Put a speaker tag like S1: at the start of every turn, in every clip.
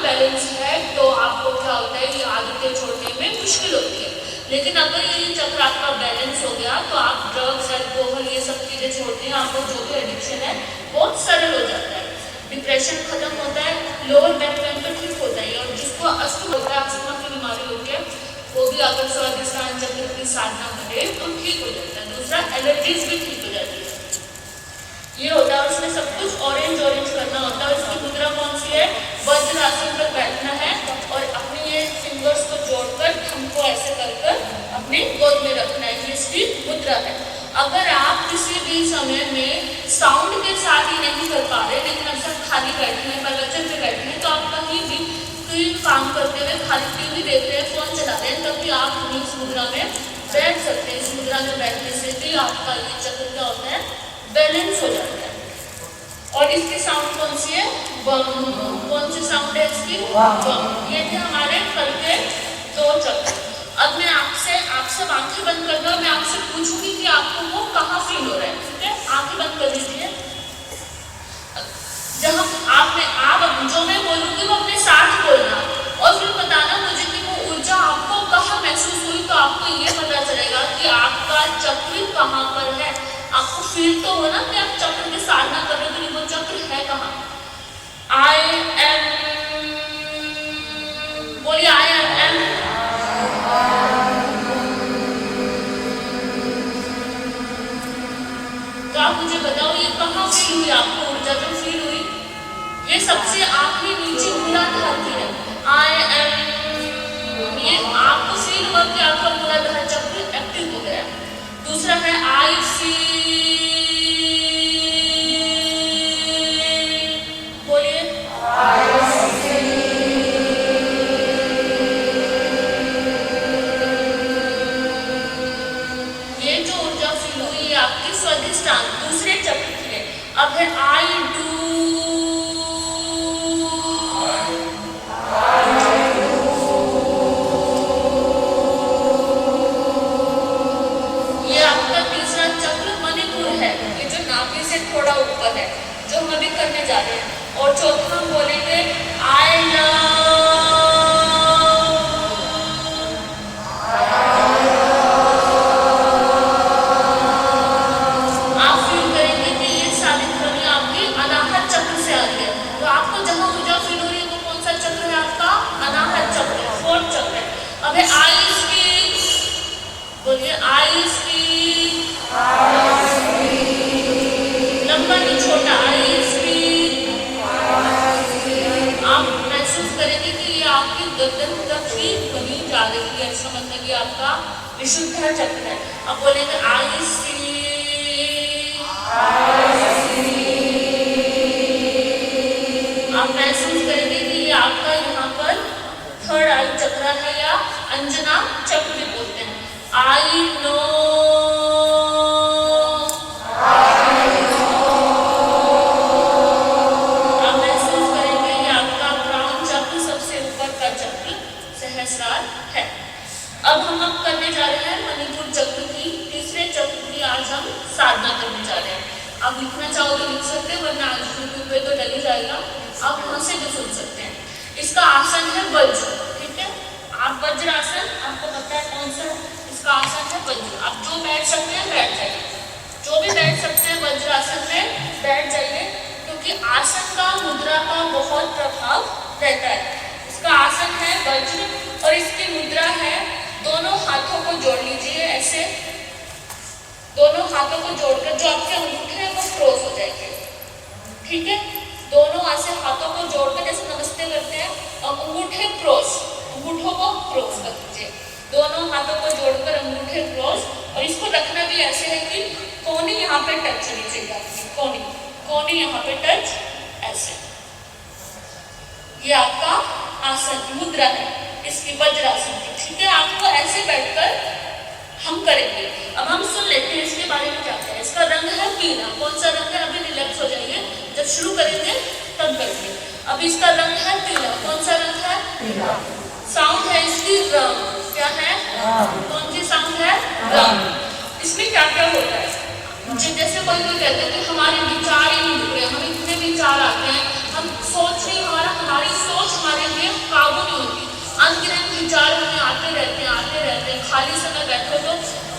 S1: Balance है तो आपको क्या होता है, ये आदतें छोड़ने में मुश्किल होती है। लेकिन अगर ये चक्र आपका बैलेंस हो गया तो आप ड्रग्स, अल्कोहल, ये सब चीज़ें छोड़ते हैं, आपको जो भी एडिक्शन है बहुत सरल हो जाता है। डिप्रेशन खत्म होता है, लोअर बैक पेन तो ठीक होता है, और जिसको अस्थमा होता है, अस्थमा की बीमारी होती है, वो भी अगर स्वादिष्टान चक्र की साधना करे तो ठीक हो जाता है। दूसरा, एलर्जीज भी ठीक हो जाती है। ये होता है, उसमें सब कुछ ऑरेंज ऑरेंज करना होता है। उसकी मुद्रा कौन सी है? वज्रासन पर बैठना है और अपने ये फिंगर्स को जोड़कर हमको ऐसे कर अपने गोद में रखना है, ये इसकी मुद्रा है। अगर आप किसी भी समय में साउंड के साथ ही नहीं कर पा रहे, लेकिन अक्सर खाली बैठे हैं, बगचन पे बैठे हैं, तो आप कहीं भी कोई काम करते हुए, खाली टीवी देख रहे हैं, फोन चला रहे हैं, तब भी आप इस मुद्रा में बैठ सकते हैं। इस मुद्रा में बैठने से भी आपका ये चक्र क्या होता है, बैलेंस हो जाता है। और इसकी साउंड कौन सी है? बम। कौन सी साउंड है इसकी? बम। ये थे हमारे कल के 2 चक्र। अब मैं आपसे आंखें बंद कर दो, मैं आपसे पूछूंगी कि आपको वो कहाँ फील हो रहा है, ठीक है? आंखें बंद कर लीजिए। जब आप जो मैं बोलूंगी वो अपने साथ बोलना और फिर बताना मुझे कि वो ऊर्जा आपको कहाँ महसूस हुई, तो आपको ये पता चलेगा कि आपका चक्र कहाँ पर है। आपको फील तो हो ना कि आप चक्र की साधना कर रहे हो, तो वो चक्र है कहाँ? आई एम, बोलिए आई एम। तो आप मुझे बताओ ये कहाँ फील हुई आपको ऊर्जा जो फील हुई? ये सबसे आखिरी नीचे मूलाधार की है। आई एम, ये आपको फील हुआ कि आपका मूलाधार चक्र एक्टिव हो गया। दूसरा है आई फील, बोलिए आई फील। ये जो ऊर्जा फील हुई आपकी स्वादिष्टान दूसरे चक्र की है। अब है आई डू, थोड़ा ऊपर है, जो हम अभी करने जा रहे हैं। और चौथा हम बोलेंगे आई लव। आप फील करेंगे कि ये सारी ध्वनि आपकी अनाहत चक्र से आ रही है। तो आपको जहां ऊर्जा फील हो रही है वो कौन सा चक्र है आपका? अनाहत चक्र, 4th चक्र है। अब है आई स्पीक, बोलिए आई स्पीक। लंबा नहीं छोटा, आई स्पीक। आप महसूस करेंगे कि ये आपकी गर्दन तक ही ध्वनि जा रही है, ऐसा मतलब ये आपका विशुद्ध चक्र है। अब बोलेंगे आई स्पीक। आप महसूस करेंगे कि ये आपका यहाँ पर 3rd आई चक्र है, या अंजना चक्र भी बोलते हैं। आई नो, है। अब हम करने जा रहे हैं मणिपुर चक्र की, तीसरे चक्र की आज हम साधना करने जा रहे हैं। आप लिखना चाहो तो लिख सकते हैं, वरना आज यूट्यूब पे तो डल ही जाएगा, आप वहां से भी सुन सकते हैं। इसका आसन है वज्र, ठीक है? आप वज्र आसन, आपको पता है कौन सा है? इसका आसन है वज्र। आप जो बैठ सकते हैं बैठ जाइए, जो भी बैठ सकते हैं वज्र आसन में बैठ जाइए, क्योंकि आसन का मुद्रा का बहुत प्रभाव रहता है। इसका आसन है वज्र और इसकी मुद्रा है, दोनों हाथों को जोड़ लीजिए ऐसे, दोनों हाथों को जोड़कर जो आपके अंगूठे हैं वो क्रॉस हो जाएंगे, ठीक है? दोनों ऐसे हाथों को जोड़कर जैसे नमस्ते करते हैं, और अंगूठे क्रॉस, अंगूठों को क्रॉस कर दीजिए, दोनों हाथों को जोड़कर अंगूठे क्रॉस। और इसको रखना भी ऐसे है कि कोनी यहाँ पे टच होनी चाहिए आपकी, कोनी यहाँ पे टच, ऐसे। ये आपका आसन मुद्रा है इसकी, वज्रासन की, ठीक है? आपको ऐसे बैठकर हम करेंगे। अब हम सुन लेते हैं इसके बारे में क्या है। इसका रंग है पीला। कौन सा रंग है? अभी रिलैक्स हो जाइए, जब शुरू करेंगे तब करेंगे। अब इसका रंग है पीला। कौन सा रंग है? पीला। साउंड है इसकी रंग, क्या है? कौन सी साउंड है? रंग। इसमें क्या क्या होता है? जैसे कोई कहते हैं कि हमारे विचार ही नहीं जुड़ रहे, हमें इतने विचार आते हैं, हम सोच नहीं, हमारी सोच हमारे लिए खाली समय बैठो तो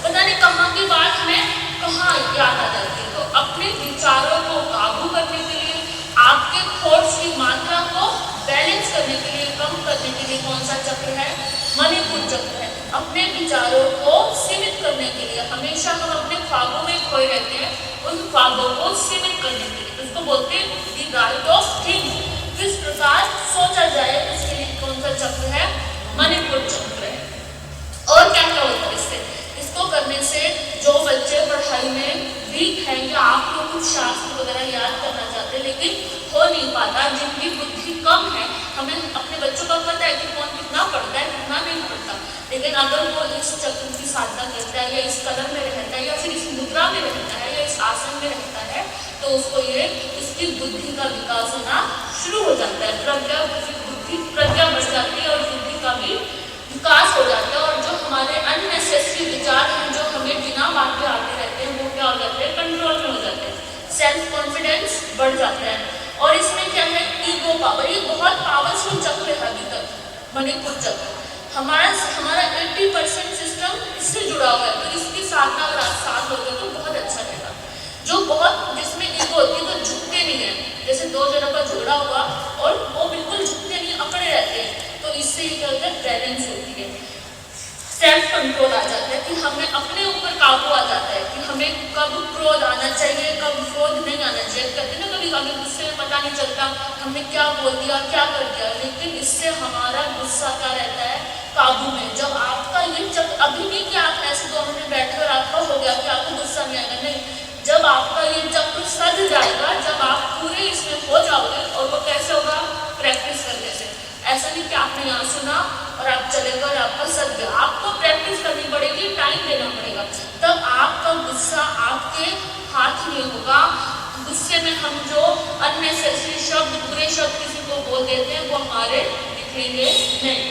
S1: पता नहीं कहाँ की बात हमें कहाँ याद आ जाती है। तो अपने विचारों को काबू करने के लिए, आपके थॉट्स की मात्रा को बैलेंस करने के लिए, कम करने के लिए कौन सा चक्र है? मणिपुर चक्र है। अपने विचारों को सीमित करने के लिए, हमेशा हम अपने ख्वाबों में खोए रहते हैं, उन ख्वाबों को सीमित करने के लिए उसको बोलते हैं द राइट ऑफ थिंकिंग। किस प्रकार सोचा जाए उसके लिए कौन सा चक्र है? मणिपुर चक्र है। और क्या क्या होता है इससे? इसको करने से जो बच्चे पढ़ाई में वीक हैं या आप लोग कुछ शास्त्र वगैरह याद करना चाहते हैं लेकिन हो नहीं पाता, जिनकी बुद्धि कम है, हमें अपने बच्चों का पता है कि कौन कितना पढ़ता है कितना नहीं पढ़ता, लेकिन अगर वो इस चक्र की साधना करता है या इस कदम में रहता है या फिर इस मुद्रा में रहता है या इस आसन में रहता है तो उसको ये इसकी बुद्धि का विकास होना शुरू हो जाता है। प्रज्ञा बढ़ जाती है और बुद्धि का भी विकास हो जाता है। और जो हमारे अननेसेसरी विचार हैं जो हमें बिना बात के आते रहते हैं वो क्या हो जाते हैं? कंट्रोल में हो जाते हैं। सेल्फ कॉन्फिडेंस बढ़ जाता है। और इसमें क्या है? Ego power. ये बहुत पावरफुल चक्र है अभी तक मणिपुर चक्र। हमारा 80% सिस्टम इससे जुड़ा हुआ है, तो इसकी साधना अगर आप साथ लोगे तो बहुत अच्छा रहेगा। जो बहुत जिसमें ईगो होती है तो झुकते नहीं है, जैसे दो जनों का झगड़ा हुआ और वो बिल्कुल झुकते नहीं, अकड़े रहते हैं, तो इससे ये क्या होता है? बैलेंस होती है, सेल्फ कंट्रोल आ जाता है कि हमें अपने ऊपर काबू आ जाता है कि हमें कब क्रोध आना चाहिए कब क्रोध नहीं आना चाहिए। कहते हैं ना कभी कभी गुस्से में पता नहीं चलता हमने क्या बोल दिया क्या कर दिया, लेकिन इससे हमारा गुस्सा क्या रहता है? काबू में। जब आपका ये चक्र, अभी नहीं कि आप ऐसे 2 मिनट बैठे और आपका हो गया कि आपको गुस्सा नहीं आएगा, नहीं, जब आपका ये चक्र सज जाएगा, जब आप पूरे इसमें हो जाओगे, और वो कैसे होगा? प्रैक्टिस करने से। ऐसा नहीं कि आपने यहाँ सुना और आप चले गए और आपका सज गया, आपको प्रैक्टिस करनी पड़ेगी, टाइम देना पड़ेगा, तब आपका गुस्सा आपके हाथ में होगा। गुस्से में हम जो अननेसेसरी शब्द, बुरे शब्द किसी को बोल देते हैं वो हमारे दिखेंगे नहीं।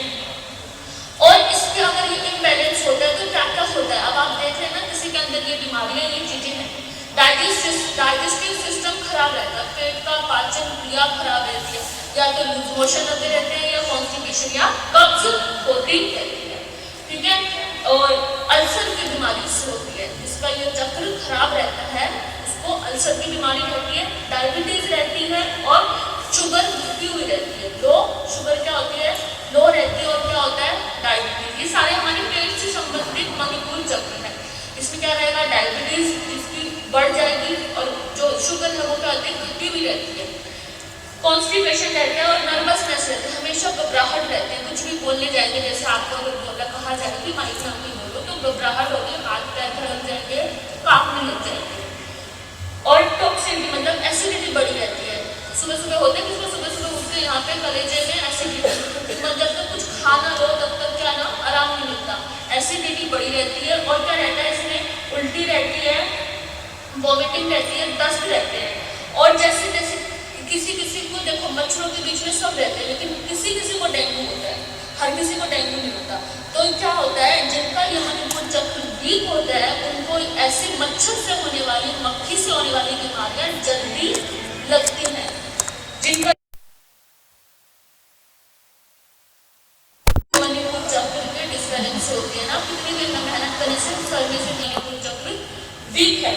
S1: और इसके अगर ये इम्बैलेंस होता है तो क्या क्या होता है? अब आप देख रहे हैं ना किसी के अंदर ये बीमारियां, ये चीजें हैं। डाइजेस्टिव सिस्टम खराब रहता है, पेट का पाचन क्रिया खराब रहती है, या तो लूज मोशन होते रहते हैं या कॉन्स्टिपेशन या कब्ज होती रहती है, ठीक है। और अल्सर की बीमारी इससे होती है, जिसका ये चक्र खराब रहता है उसको अल्सर की बीमारी रहती है, डायबिटीज रहती है और शुगर घटी हुई रहती है। लो शुगर क्या होती है? लो रहती है। और क्या होता है? डायबिटीज। ये सारे हमारे पेट से संबंधित मणिपुर चक्र है। इसमें क्या रहेगा? डायबिटीज जिसकी बढ़ जाएगी और जो शुगर है वो क्या होती है? घटी हुई रहती है। कॉन्स्टिपेशन रहता है और नर्वसनेस रहती है, हमेशा घबराहट रहती है। कुछ भी बोलने जाएंगे, जैसे आपको अगर बोला कहा जाए कि माइक में आपकी बोलो तो घबराहट होगी, हाथ पैर धड़क जाएंगे, कांपने लग जाएंगे। और टॉक्सिन की मतलब एसिडिटी बढ़ी रहती है। सुबह सुबह होते हैं किसको सुबह सुबह उठ के यहाँ पे कलेजे में एसिडिटी, जब तक कुछ खाना लो तब तक क्या ना आराम नहीं मिलता, एसिडिटी बढ़ी रहती है। और क्या रहता है इसमें? उल्टी रहती है, वॉमिटिंग रहती है, दस्त रहते हैं। और जैसे जैसे किसी किसी को देखो मच्छरों के बीच में सब रहते हैं, लेकिन किसी किसी को डेंगू होता है, हर किसी को डेंगू नहीं होता। तो क्या होता है? जिनका ये मणिपुर चक्र वीक होता है उनको ऐसे मच्छर से होने वाली, मक्खी से होने वाली बीमारियां जल्दी लगती हैं। जिनका मणिपुर चक्र के डिस्बैलेंस होती है ना, कितनी देर में मेहनत करने से सर्वे से मणिपुर चक्र वीक है।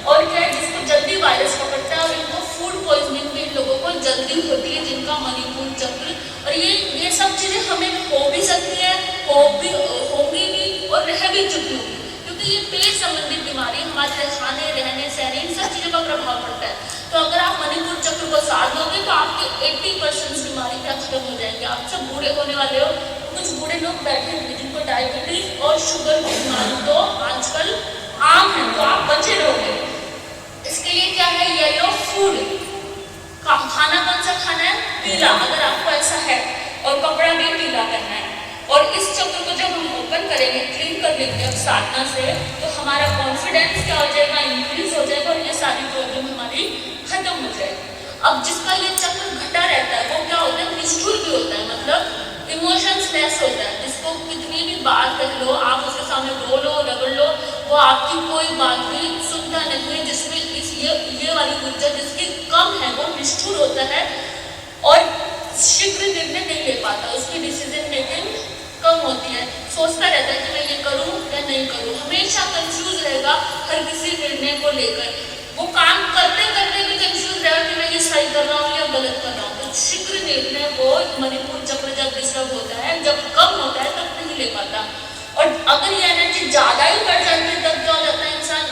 S1: और क्या है? जिसको जल्दी वायरस पकड़ता है और इनको फूड पॉइजनिंग भी इन लोगों को जल्दी होती है जिनका मणिपुर चक्र। और ये सब चीजें हमें हो भी सकती है, होंगी भी और रह भी चुकी होगी, क्योंकि ये पेट संबंधित बीमारी हमारे खाने रहने सहने इन सब चीजों का प्रभाव पड़ता है। तो अगर आप मणिपुर चक्र को साथ दोगे तो आपके 80% बीमारी क्या खत्म हो जाएंगे। आप सब बूढ़े होने वाले हो, कुछ बूढ़े लोग बैठे हुए जिनको डायबिटीज और शुगर की बीमारी तो आजकल आम है, तो आप बचे रहोगे। इसके लिए क्या है? येलो फूड का खाना, कौन सा खाना है? पीला, अगर आपको ऐसा है, और कपड़ा भी पीला करना है। और इस चक्र को जब हम ओपन करेंगे, क्लीन कर लेंगे अब साधना से, तो हमारा कॉन्फिडेंस क्या हो जाएगा? इंक्रीज हो जाएगा और ये सारी प्रॉब्लम हमारी खत्म हो जाएगी। अब जिसका ये चक्र घटा रहता है वो क्या होता है? निष्ठुर भी होता है, मतलब इमोशंस लेस होता है। जिसको कितनी भी बात कह लो, आप उसके सामने रो लो, रगड़ लो, वो आपकी कोई बात भी सुनता नहीं। जिसमें ये वाली ऊर्जा जिसकी कम है वो निष्ठुर होता है और शीघ्र निर्णय नहीं ले पाता, उसकी डिसीजन मेकिंग कम होती है, सोचता रहता है कि मैं ये करूँ या नहीं करूँ, हमेशा कंफ्यूज रहेगा हर किसी निर्णय को लेकर। वो काम करते करते भी कंफ्यूज रहेगा कि मैं ये सही कर रहा हूँ या गलत कर रहा हूँ। तो शीघ्र निर्णय वो मणिपुर चक्र जब डिस्टर्ब होता है, जब कम होता है तब नहीं ले पाता। और अगर ये एनर्जी ज्यादा ही बढ़ जाती है तब क्या हो जाता है, इंसान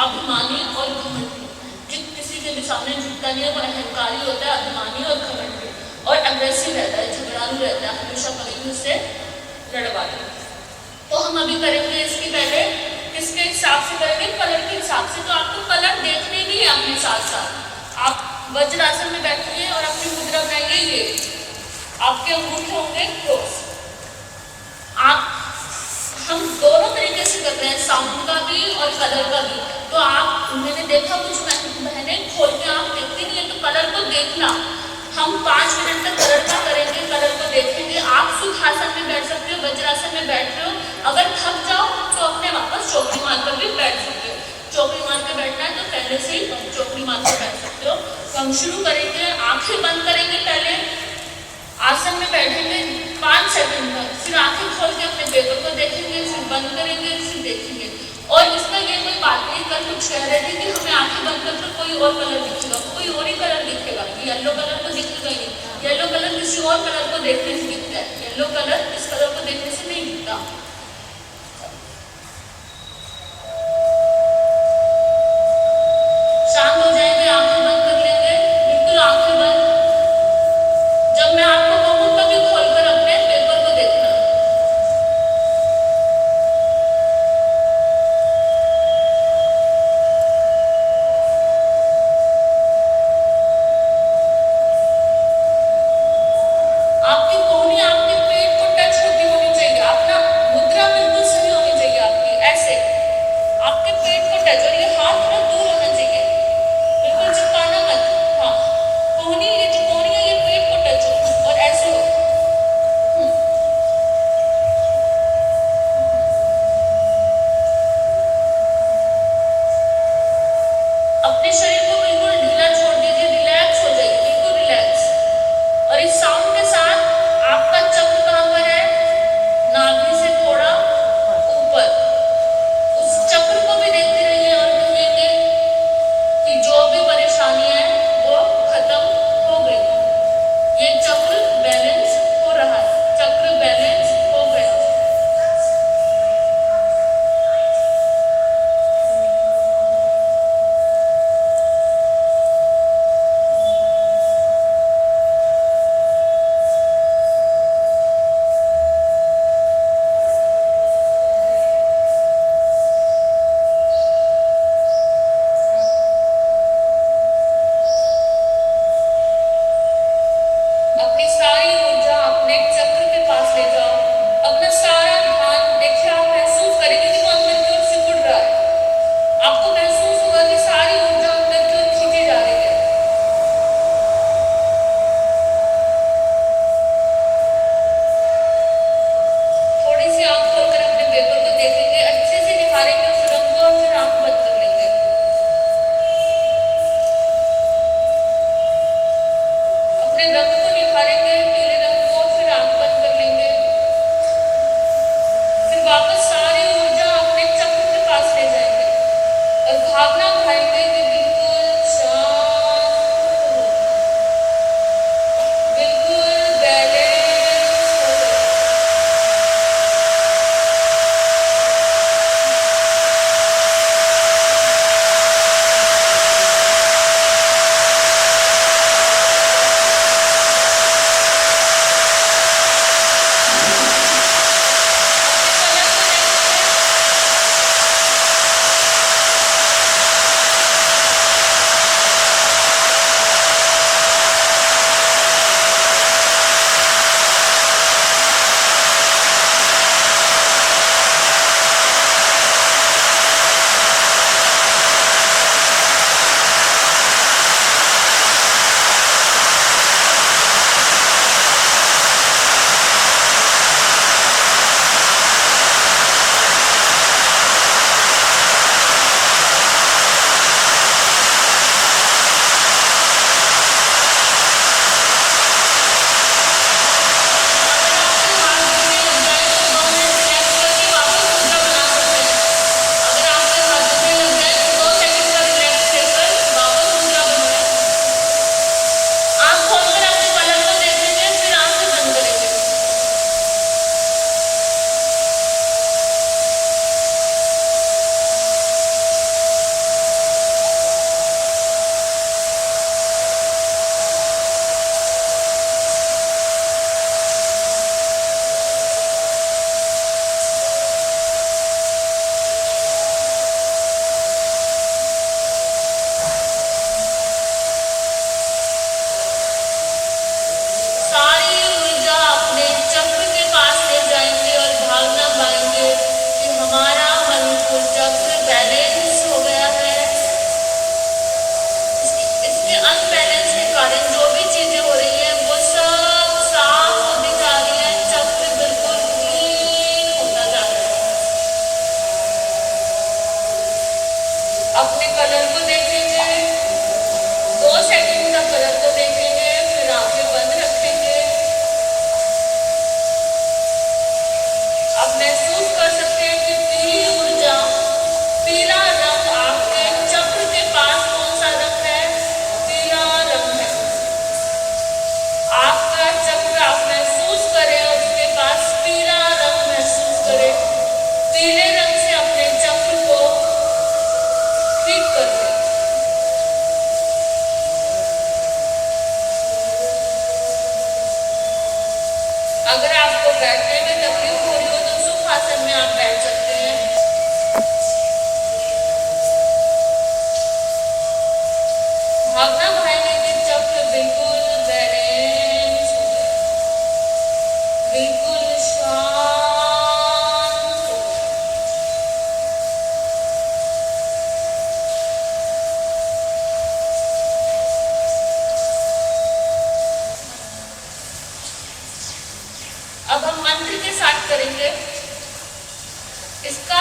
S1: अभिमानी और घमंडी, जिस किसी के भी सामने झुकता नहीं है, वो अहंकारी होता है, अभिमानी और घमंडी और अग्रेसिव रहता है, झगड़ालू रहता है, हमेशा कभी भी उससे लड़वाता है। तो हम अभी करेंगे इसकी पहले किसके हिसाब से करेंगे, कलर के हिसाब से। तो आपको कलर देखने भी है अपने साथ साथ। आप वज्रासन में बैठिए और अपनी मुद्रा बनाइए, ये आपके अंगूठे होंगे क्रॉस। आप हम दोनों तरीके से करते हैं, साउंड का भी और कलर का भी। तो आप, मैंने देखा कुछ बहनें खोल के आप देखती नहीं है, तो कलर को देखना। हम 5 मिनट तक कलर का करेंगे, कलर को देखेंगे। आप सुखासन में बैठ सकते हो, वज्रासन में बैठ रहे हो, अगर थक जाओ तो अपने वापस चौकड़ी मारकर भी बैठ सकते हो। चौकड़ी मार के बैठना है तो पहले से ही चौकड़ी मार के बैठ सकते हो। तो हम शुरू करेंगे, आंखें बंद करेंगे, पहले आसन में बैठेंगे 5 सेकंड तक, फिर आंखें खोल के अपने पेपर को देखेंगे, फिर बंद करेंगे, फिर देखेंगे। और इसमें ये कोई बात नहीं, कल कुछ कह रहे थे कि हमें आंखें बंद कर तो कोई और कलर दिखेगा, कोई और ही कलर दिखेगा, येलो कलर तो दिखेगा ही नहीं। येलो कलर किसी और कलर को देखने से दिखता है, येलो कलर इस कलर को देखने से नहीं दिखता। शांत हो जाएंगे, आंखें बंद कर लेंगे, बिल्कुल आंखें बंद। जब मैं आपको कहूँ तभी खोलकर अपने पेपर को देखना। आपकी कोहनी आपके पेट को टच होती होनी चाहिए। आप ना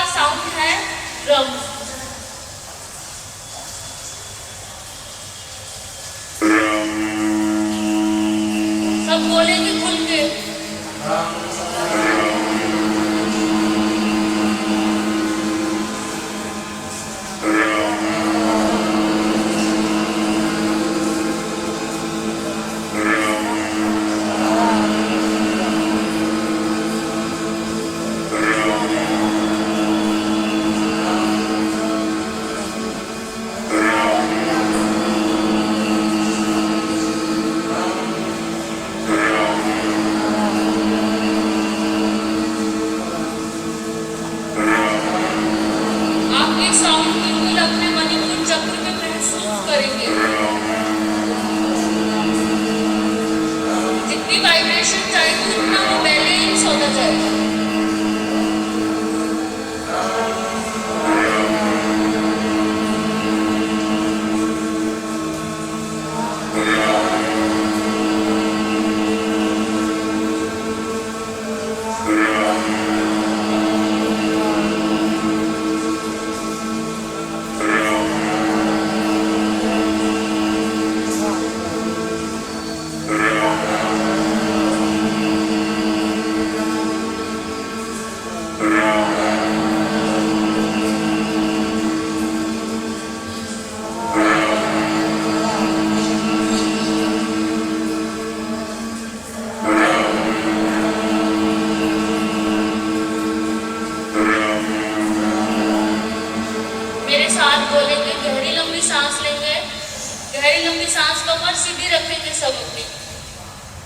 S1: साउंड है रम। सब बोलेंगे खुल के।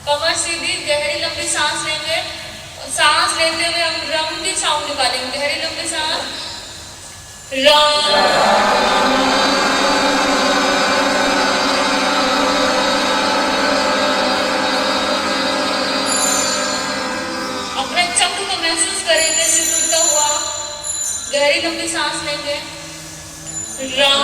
S1: कमर सीधी, गहरी लंबी सांस लेंगे। सांस लेते हुए हम रम की साउंड निकालेंगे। गहरी लंबी सांस, रम। अपने चक्र को महसूस करेंगे सिकुड़ता हुआ। गहरी लंबी सांस लेंगे, रम।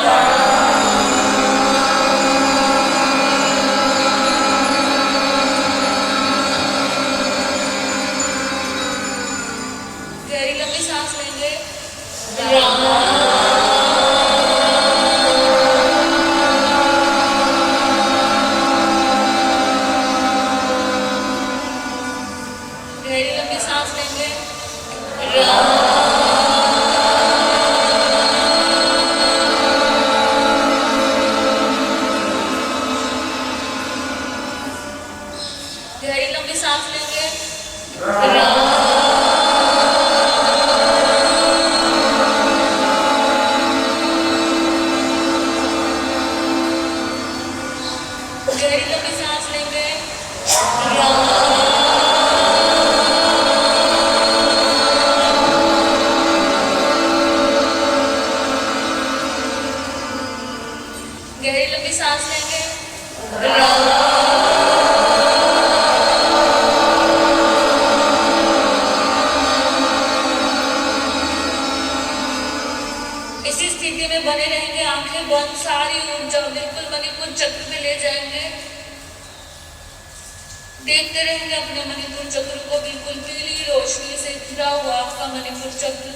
S1: देखते रहेंगे अपने मणिपुर चक्र को, बिल्कुल पीली रोशनी से घिरा हुआ आपका मणिपुर चक्र,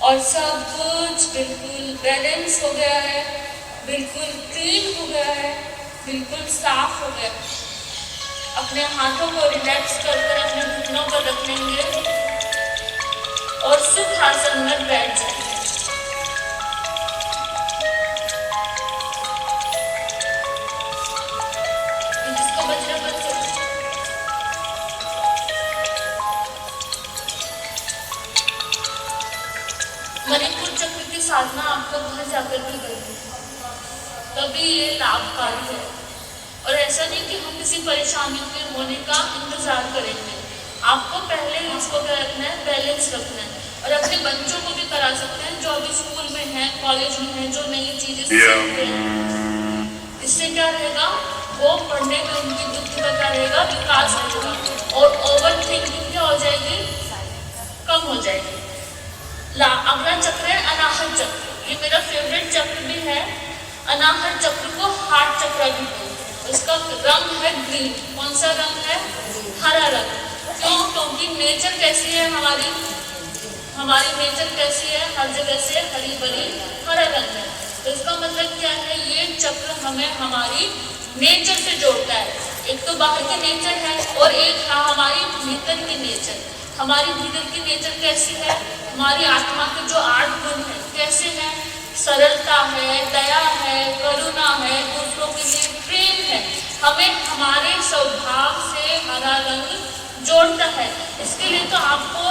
S1: और सब कुछ बिल्कुल बैलेंस हो गया है, बिल्कुल क्लीन हो गया है, बिल्कुल साफ हो गया। अपने हाथों को रिलैक्स कर अपने घुटनों पर रख लेंगे और सुखासन में बैठ जाएंगे। जिसको बजना बच मणिपुर चक्र की साधना आपको घर जाकर भी करनी, तभी ये लाभकारी है। और ऐसा नहीं कि हम किसी परेशानी के होने का इंतजार करेंगे, आपको पहले इसको क्या रखना है, बैलेंस रखना है। और अपने बच्चों को भी करा सकते हैं जो अभी स्कूल में हैं, कॉलेज में हैं, जो नई चीजें सीखते हैं। इससे क्या रहेगा, वो पढ़ने में उनकी बुद्धि का क्या रहेगा, विकास रहेगा, और ओवर थिंकिंग क्या हो जाएगी, कम हो जाएगी। अगला चक्र है अनाहत चक्र। ये मेरा फेवरेट चक्र भी है। अनाहत चक्र को हार्ट चक्र भी बोलते हैं। इसका रंग है ग्रीन। कौन सा रंग है, हरा रंग। क्यों, क्योंकि नेचर कैसी है हमारी, हमारी नेचर कैसी है, हर जगह से हरी भरी हरा रंग है। तो इसका मतलब क्या है, ये चक्र हमें हमारी नेचर से जोड़ता है। एक तो बाहर की नेचर है और एक है हमारी भीतर की नेचर। हमारी भीतर की नेचर कैसी है, हमारी आत्मा के जो 8 गुण है कैसे हैं, सरलता है, दया है, करुणा है, दूसरों के लिए प्रेम है। हमें हमारे स्वभाव से हरा रंग जोड़ता है। इसके लिए तो आपको,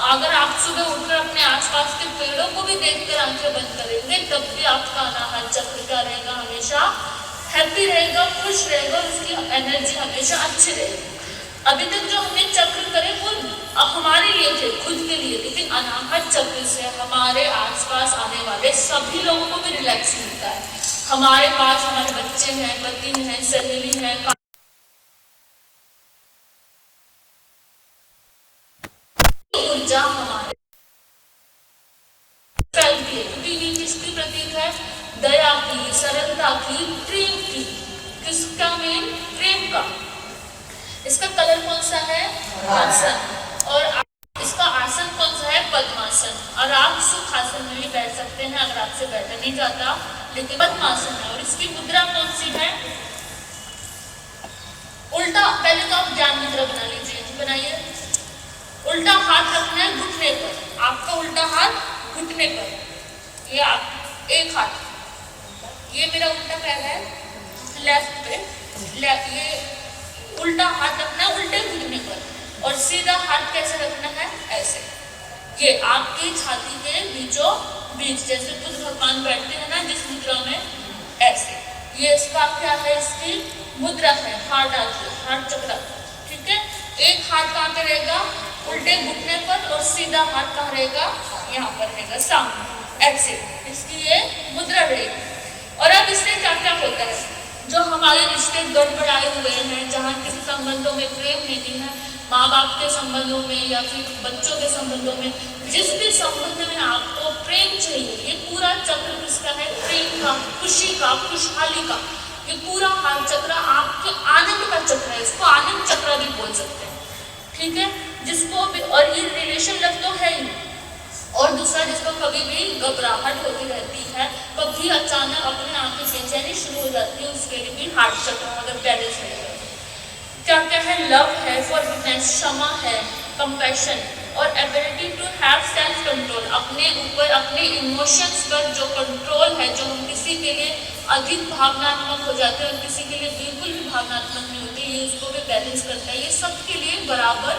S1: अगर आप सुबह उठकर अपने आसपास के पेड़ों को भी देखकर आंखें बंद करेंगे तब भी आपका अनाहत चक्र क्या रहेगा, हमेशा हैप्पी रहेगा, खुश रहेगा, उसकी एनर्जी हमेशा अच्छी रहेगी। अभी तक जो हमने चक्र करे वो हमारे लिए थे, खुद के लिए, लेकिन अनाहत चक्र से हमारे आसपास आने वाले सभी लोगों को भी रिलैक्स मिलता है। हमारे पास हमारे बच्चे हैं, पति हैं, सहेली हैं, ऊर्जा हमारे फैलती है, क्योंकि ये किसकी प्रतीक है, दया की, सरलता की, प्रेम की। किसका मेन, प्रेम का। इसका कलर कौन सा है, आसन, और इसका आसन कौन सा है, पद्मासन। और आप सुखासन में भी बैठ सकते हैं अगर आपसे बैठा नहीं जाता, लेकिन पद्मासन है। और इसकी मुद्रा कौन सी है, उल्टा। पहले तो आप ज्ञान मुद्रा बना लीजिए, बनाइए। उल्टा हाथ रखना है घुटने पर, आपका उल्टा हाथ घुटने पर, ये आप एक हाथ, ये मेरा उल्टा पैर है लेफ्ट पे, ये उल्टा हाथ रखना है उल्टे घुटने पर, और सीधा हाथ कैसे रखना है, ऐसे। ये आपकी छाती के बीचों बीच, जैसे बुद्ध भगवान बैठते हैं ना जिस मुद्रा में, ऐसे। ये इसका क्या है, इसकी मुद्रा है, हार्ट चक्र। ठीक है, एक हाथ कहाँ पे रहेगा, उल्टे घुटने पर, और सीधा हाथ कहाँ रहेगा, यहाँ पर रहेगा सामने, ऐसे। इसकी ये मुद्रा रहेगी। और अब इससे क्या क्या होता है, जो हमारे रिश्ते गड़बड़ाए हुए हैं, जहाँ किसी संबंधों में प्रेम नहीं है, माँ बाप के संबंधों में या फिर बच्चों के संबंधों में, जिस भी संबंध में आपको प्रेम चाहिए, ये पूरा चक्र किसका है, प्रेम का, खुशी का, खुशहाली का। ये पूरा हार्ट चक्र आपके आनंद का चक्र है, इसको आनंद चक्र भी बोल सकते हैं। ठीक है, जिसको भी, और ये रिलेशन लव तो है ही, और दूसरा जिसको कभी भी घबराहट होती रहती है, कभी अचानक अपने आप में बेचैनी शुरू हो जाती है, उसके लिए भी हार्ट चक्र अगर बैलेंस रहेगा। क्या क्या है, लव है, फॉरगिवनेस, क्षमा है, कंपैशन, और ability to have self control, अपने ऊपर अपने इमोशंस पर जो कंट्रोल है, जो हम किसी के लिए अधिक भावनात्मक हो जाते हैं और किसी के लिए बिल्कुल भी भावनात्मक नहीं होते, ये उसको भी बैलेंस करता है। ये सबके लिए बराबर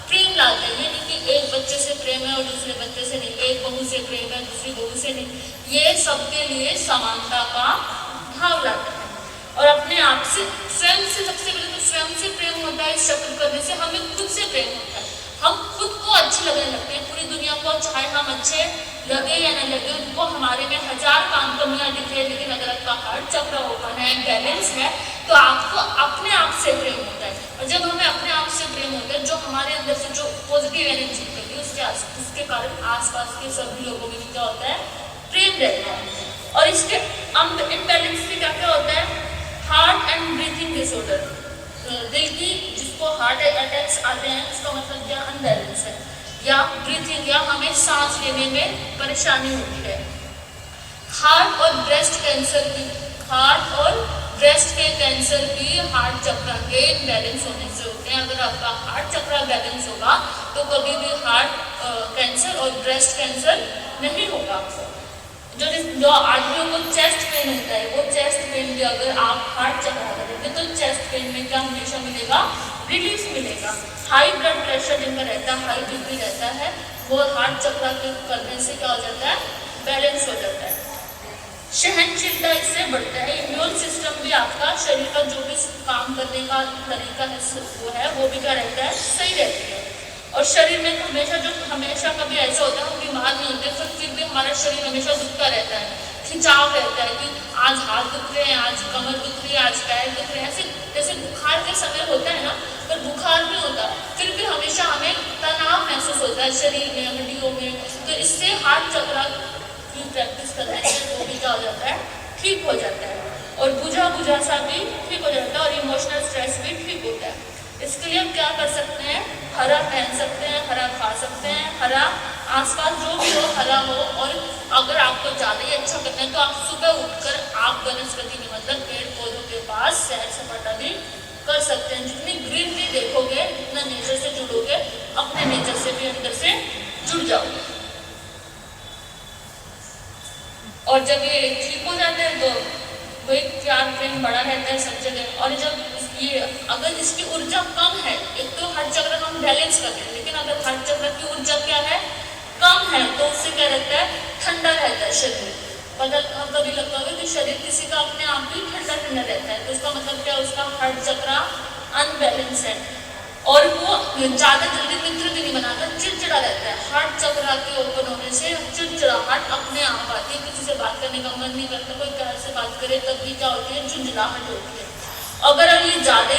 S1: प्रेम लाते हैं, यानी कि एक बच्चे से प्रेम है और दूसरे बच्चे से नहीं, एक बहू से प्रेम है दूसरी बहू से नहीं, ये सबके लिए समानता का भाव लाता है। और अपने आप से, स्वयं से, सबसे पहले तो स्वयं से प्रेम होता है। इस चक्र करने से हमें खुद से प्रेम होता है, हम खुद को अच्छे लगने लगते हैं। पूरी दुनिया को चाहे हम अच्छे लगे या न लगे, उनको हमारे में 1000 काम कमियां दिखे, लेकिन अगर आपका हार्ट चक्र ओपन है, बैलेंस है, तो आपको अपने आप से प्रेम होता है। और जब हमें अपने आप से प्रेम होता है, जो हमारे अंदर से जो पॉजिटिव एनर्जी निकलती है, उसके कारण आसपास के सभी लोगों में क्या होता है, प्रेम रहता है। और इसके इम्बैलेंस से क्या क्या होता है, हार्ट एंड ब्रीथिंग डिसऑर्डर, दिल की, जिसको हार्ट अटैक्स आते हैं, उसका मतलब क्या, अनबैलेंस है, या ब्रीथिंग, या हमें सांस लेने में परेशानी होती है। हार्ट और ब्रेस्ट कैंसर की, हार्ट और ब्रेस्ट के कैंसर भी हार्ट चक्र के इम्बैलेंस होने से होते हैं। अगर आपका हार्ट चक्र बैलेंस होगा तो कभी भी हार्ट कैंसर और ब्रेस्ट कैंसर नहीं होगा। जो आदमियों को चेस्ट पेन होता है, वो चेस्ट पेन भी अगर आप हार्ट चक्र करेंगे तो चेस्ट पेन में क्या हमेशा मिलेगा, रिलीफ मिलेगा। हाई ब्लड प्रेशर जिनका रहता है, हाई बीपी रहता है, वो हार्ट चक्र के करने से क्या हो जाता है, बैलेंस हो जाता है। सहनशीलता इससे बढ़ता है। इम्यून सिस्टम भी आपका, शरीर का जो भी काम करने का तरीका है वो भी क्या रहता है, सही रहती है। और शरीर में हमेशा कभी ऐसा होता है हम बीमार नहीं होते, फिर भी हमारा शरीर हमेशा दुखता रहता है, खिंचाव रहता है कि आज हाथ दुख रहे हैं, आज कमर दुख रही है, आज पैर दुख रहे हैं, ऐसे जैसे बुखार के समय होता है ना, पर बुखार नहीं होता, फिर भी हमेशा हमें तनाव महसूस होता है शरीर में, हड्डियों में। तो इससे हार्ट चक्र की प्रैक्टिस करने से वो भी क्या हो जाता है, ठीक हो जाता है, और बुझा सा भी ठीक हो जाता है, और इमोशनल स्ट्रेस भी ठीक होता है। इसके लिए हम क्या कर सकते हैं, हरा पहन सकते हैं, हरा खा सकते हैं, हरा आसपास जो भी हो हरा हो। और अगर आपको ज़्यादा ही अच्छा करना है तो आप सुबह उठकर आप वनस्पति के मतलब पेड़ पौधों के पास सैर सपाटा भी कर सकते हैं। जितनी ग्रीनरी देखोगे, जितना नेचर से जुड़ोगे, अपने नेचर से भी अंदर से जुड़ जाओगे। और जब ये ठीक हो जाता है तो वही प्यार प्रेम बड़ा रहता है सब जगह। और जब ये अगर इसकी ऊर्जा कम है, एक तो हर चक्र को हम बैलेंस करते हैं, लेकिन अगर हर चक्र की ऊर्जा क्या है, कम है, तो उससे क्या रहता है, ठंडा रहता है शरीर। कभी लगता होगा कि शरीर किसी का अपने आप ही ठंडा ठंडा रहता है, तो उसका मतलब क्या, उसका हर चक्र अनबैलेंस है। और वो ज्यादा जल्दी मित्र भी नहीं बनाता, चिड़चिड़ा रहता है। हार्ट चक्र के ओपन होने से चिड़चिड़ाहट अपने आप आती है, किसी से बात करने का मन नहीं करता, कोई प्यार से बात करे तब भी क्या होती है, झुंझुलाहट होती है। अगर ये ज्यादा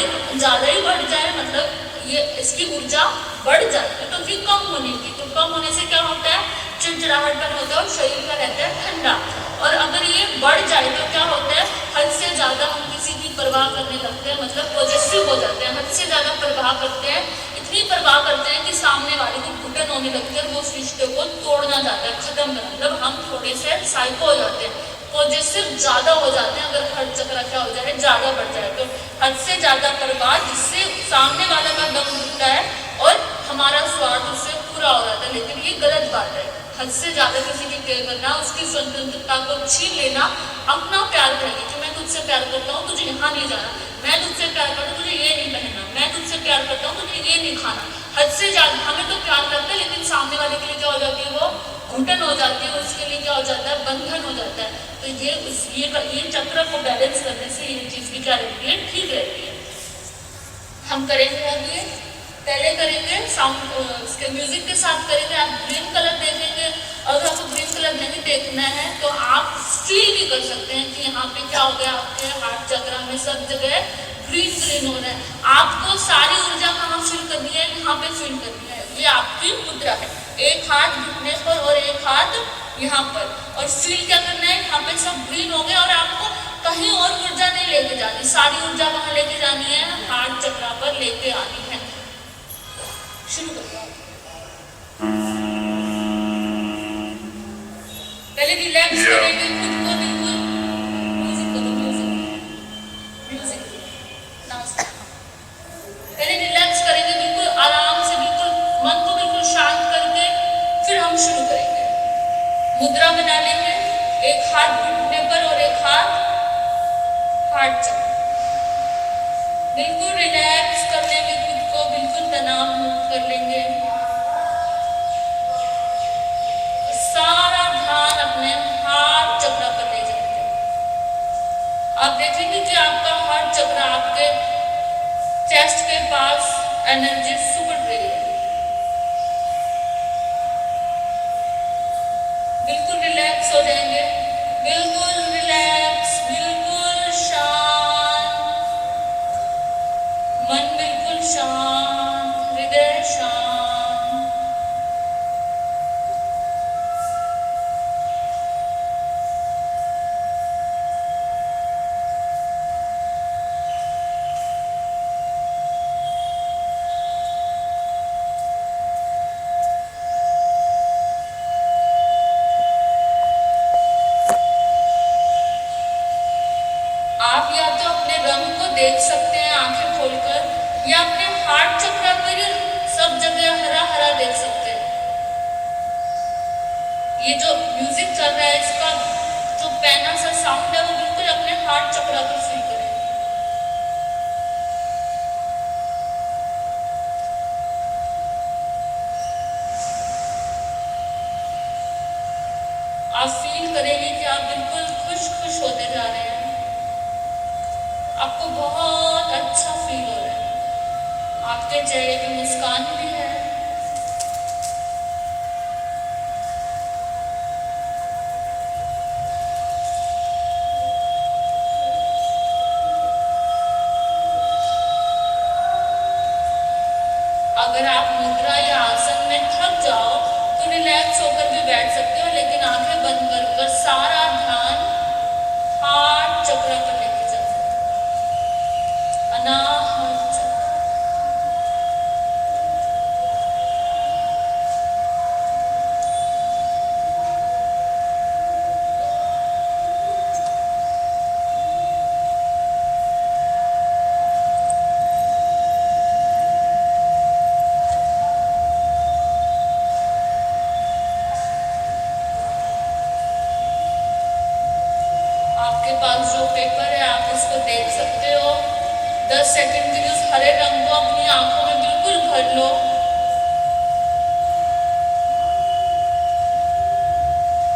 S1: ही बढ़ जाए, मतलब ये इसकी ऊर्जा बढ़ जाती तो फिर कम होने की, तो कम होने से क्या होता है, चिड़चिड़ाहटपन होता है और शरीर का रहता है ठंडा। और अगर ये बढ़ जाए तो क्या होता है, हद से ज्यादा हम किसी की परवाह करने लगते हैं, मतलब पॉजिटिव हो जाते हैं, हद से ज्यादा परवाह करते हैं, इतनी परवाह करते हैं कि सामने वाले को घुटन होने लगती है, वो उस रिश्ते को तोड़ना चाहता है, खत्म करना, मतलब हम थोड़े से साइको हो जाते हैं, पॉजिटिव ज्यादा हो जाते हैं। अगर हर चक्र क्या हो जाए, ज्यादा बढ़ जाए, तो हद से ज्यादा परवाह, जिससे सामने वाला का दम घुटता है और हमारा स्वार्थ उससे पूरा हो जाता है। लेकिन ये गलत बात है, हद से ज्यादा किसी की केयर करना, उसकी स्वतंत्रता को छीन लेना, अपना प्यार करेंगे कि मैं तुझसे प्यार करता हूँ, तुझे यहाँ नहीं जाना, मैं तुझसे प्यार करता हूँ, तुझे ये नहीं पहनना, मैं तुझसे प्यार करता हूँ, तुझे ये नहीं खाना। हद से ज्यादा हमें तो प्यार करते हैं, लेकिन सामने वाले के लिए क्या हो जाती है, वो घुटन हो जाती है, उसके लिए क्या हो जाता है, बंधन हो जाता है। तो ये चक्र को बैलेंस करने से ये चीज भी क्या रहती है, ठीक रहती है। हम करेंगे अभी, पहले करेंगे साउंड इसके म्यूजिक के साथ करेंगे। आप ग्रीन कलर देखेंगे, अगर आपको ग्रीन कलर नहीं देखना है तो आप फील भी कर सकते हैं कि यहाँ पे क्या हो गया, आपके हार्ट चक्र में सब जगह ग्रीन ग्रीन हो रहा है। आपको सारी ऊर्जा कहाँ फील करनी है, यहाँ पे फील करनी है। ये आपकी मुद्रा है, एक हाथ घुटने पर और एक हाथ यहाँ पर, और फील क्या करना है, यहाँ पे सब ग्रीन हो गया और आपको कहीं और ऊर्जा नहीं लेके जानी, सारी ऊर्जा कहाँ लेके जानी है, हार्ट चक्र पर लेके आनी है। शुरू करो। पहले रिलैक्स करेंगे खुद को, बिल्कुल म्यूजिक करो, म्यूजिक पहले रिलैक्स करेंगे, बिल्कुल आराम से, बिल्कुल मन को बिल्कुल शांत करके फिर हम शुरू करेंगे। मुद्रा बना लेंगे, एक हाथ घुटने पर और एक हाथ हार्ट चक्र, बिल्कुल रिलैक्स कर लेंगे खुद को, बिल्कुल तनाव मुक्त कर लेंगे। सारा ध्यान अपने हार्ट चक्र पर ले जाएंगे। आप देखेंगे कि आपका हार्ट चक्र आपके चेस्ट के पास एनर्जी सुपड़ रही है। बिल्कुल रिलैक्स हो जाएंगे, बिल्कुल रिलैक्स, बिल्कुल शांत, मन बिल्कुल शांत, हृदय शांत। आप या तो अपने रंग को देख सकते हैं आंखें खोलकर, या अपने हार्ट चक्र पर सब जगह हरा हरा देख सकते हैं। ये जो म्यूजिक चल रहा है, इसका जो पैना सा साउंड है, वो बिल्कुल अपने हार्ट चक्र पर फील करें। आप फील करेंगे कि आप बिल्कुल खुश खुश होते जा रहे हैं, आपको बहुत अच्छा फील हो रहा है, आपके चेहरे पे मुस्कान भी है। अगर आप मुद्रा या आसन में थक जाओ तो रिलैक्स होकर भी बैठ सकते हो, लेकिन आंखें बंद कर सारा ध्यान हार्ट चक्र पर लेके जा सकते हो। अनाहत चक्र, 10 सेकंड के लिए उस हरे रंग को अपनी आंखों में बिल्कुल भर लो।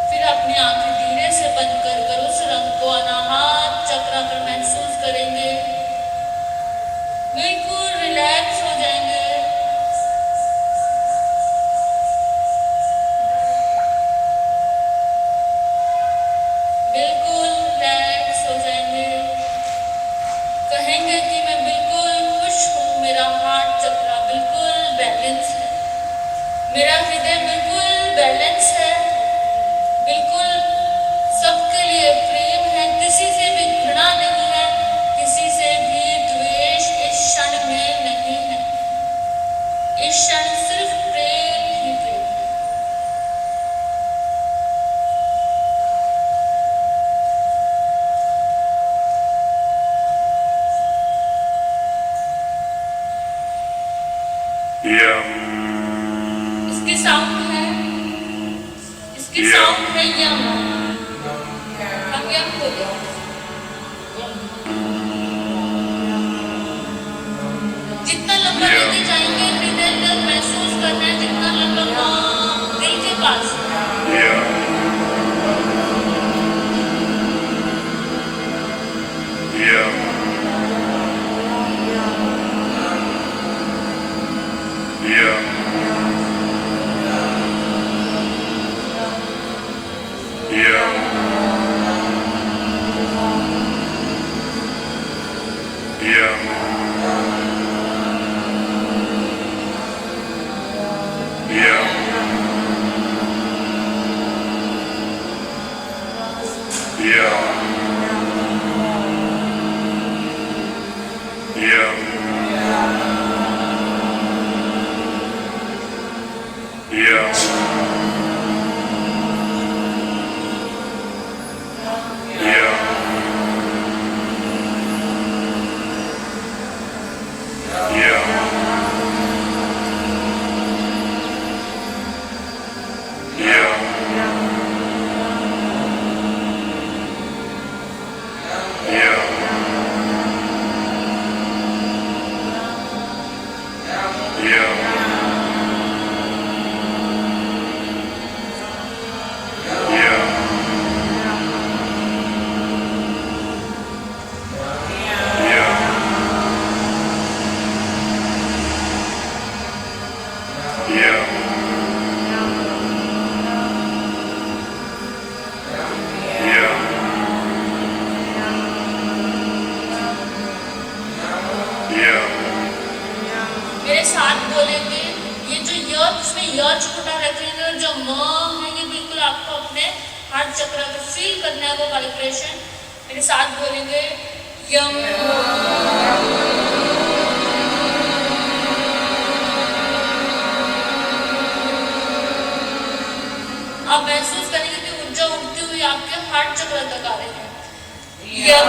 S1: फिर अपनी आंखें धीरे से बंद कर कर उस रंग को अनाहत चक्र पर महसूस करेंगे। बिल्कुल रिलैक्स हो जाएंगे। बिल्कुल रिलैक्स हो जाएंगे। कहेंगे कि मैं बिल्कुल खुश हूँ, मेरा हार्ट चक्र बिल्कुल बैलेंस है, मेरा हृदय बिल्कुल बैलेंस है, बिल्कुल सबके लिए प्रेम है, किसी से भी घृणा नहीं है, किसी से भी द्वेष इस क्षण में नहीं है। इस क्षण सिर्फ प्रेम ही प्रेम है। इसकी साउंड है, इसकी साउंड है यम। हम यम बोले। जितना लंबा लेके जाएंगे हृदय तक महसूस करना है, जितना लंबा दिल के पास। मेरे साथ बोलेंगे। ये जो य, इसमें य छोटा रखेंगे और जो म है ये बिल्कुल आपको अपने हार्ट चक्र पे फील करना है, वो वाइब्रेशन। मेरे साथ बोलेंगे यम। आप महसूस करेंगे कि ऊर्जा उठती हुई आपके हार्ट चक्र तक आ रही है। यम।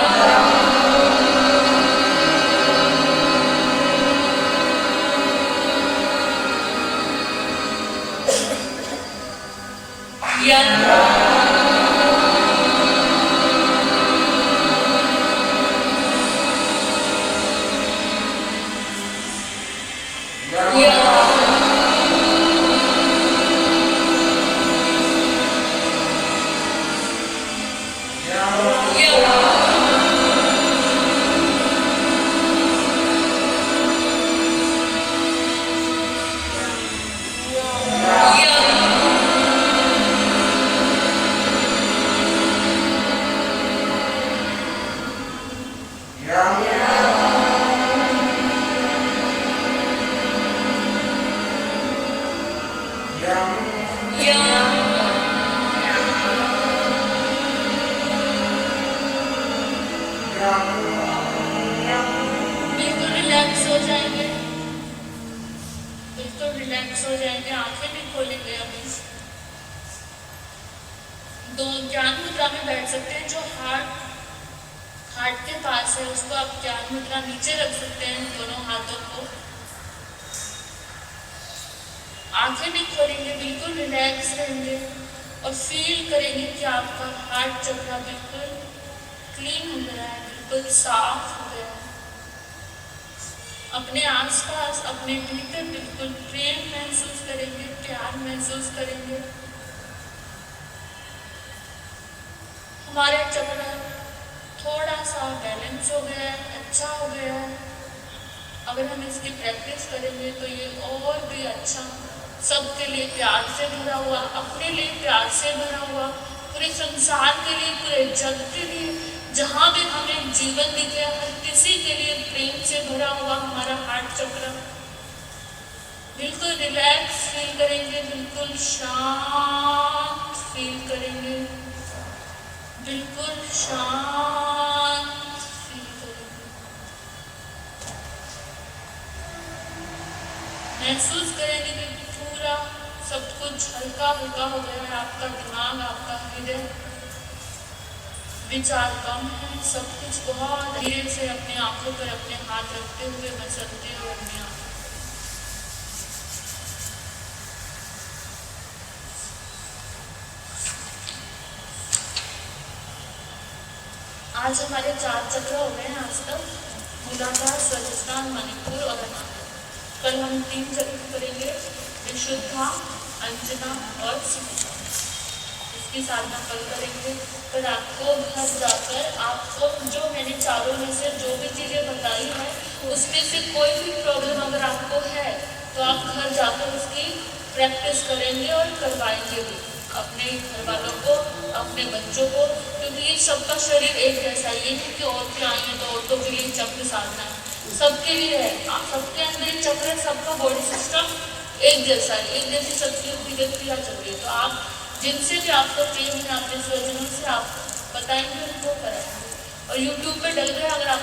S1: बिल्कुल रिलैक्स हो जाएंगे, बिल्कुल रिलैक्स हो जाएंगे। आंखें भी खोलेंगे। अभी दो ज्ञान मुद्रा में बैठ सकते हैं। जो हार्ट के पास है उसको आप ज्ञान मुद्रा नीचे रख सकते हैं, दोनों हाथों को। आंखें भी खोलेंगे, बिल्कुल रिलैक्स रहेंगे और फील करेंगे कि आपका हार्ट चक्र बिल्कुल क्लीन हो गया है, बिल्कुल साफ हो गया है। अपने आसपास अपने भीतर बिल्कुल प्रेम महसूस करेंगे, प्यार महसूस करेंगे। हमारे चक्र थोड़ा सा बैलेंस हो गया है, अच्छा हो गया है। अगर हम इसकी प्रैक्टिस करेंगे तो ये और भी अच्छा, सबके लिए प्यार से भरा हुआ, अपने लिए प्यार से भरा हुआ, पूरे संसार के लिए, पूरे जग के लिए, जहाँ भी हमें जीवन दिखे हर किसी के लिए प्रेम से भरा हुआ हमारा हार्ट चक्र। बिल्कुल रिलैक्स फील करेंगे, बिल्कुल शांत फील करेंगे, बिल्कुल शांत फील करेंगे। महसूस करेंगे कि पूरा सब कुछ हल्का हल्का हो गया है। आपका दिमाग, आपका हृदय, विचार कम है, सब कुछ बहुत धीरे से अपनी आंखों पर अपने हाथ रखते हुए मसलते हुए अपने आप। आज हमारे 4 चक्र हो गए हैं आज तक, मूलाधार, स्वादिष्ठान, मणिपुर और अनाहत। कल हम 3 चक्र करेंगे, विशुद्धा, अंजना और सुखदा। इसकी साधना कल करेंगे। पर आपको घर जाकर आपको जो मैंने चारों में से जो भी चीज़ें बताई है उसमें से कोई भी प्रॉब्लम अगर आपको है तो आप घर जाकर उसकी प्रैक्टिस करेंगे और करवाएंगे भी अपने घर वालों को, अपने बच्चों को, क्योंकि ये सबका शरीर एक जैसा है। ये नहीं कि औरतें आई हैं तो औरतों के लिए चक्र साधना है, सबके लिए है। आप सबके अंदर एक चक्र है, सबका बॉडी सिस्टम एक जैसा है, एक जैसी शक्तियों की क्रिया चल रही है। तो आप जिनसे भी आपको प्रेम है, अपने स्वजनों से आप बताएंगे, उनको कराएंगे। और यूट्यूब पे डल गए अगर आप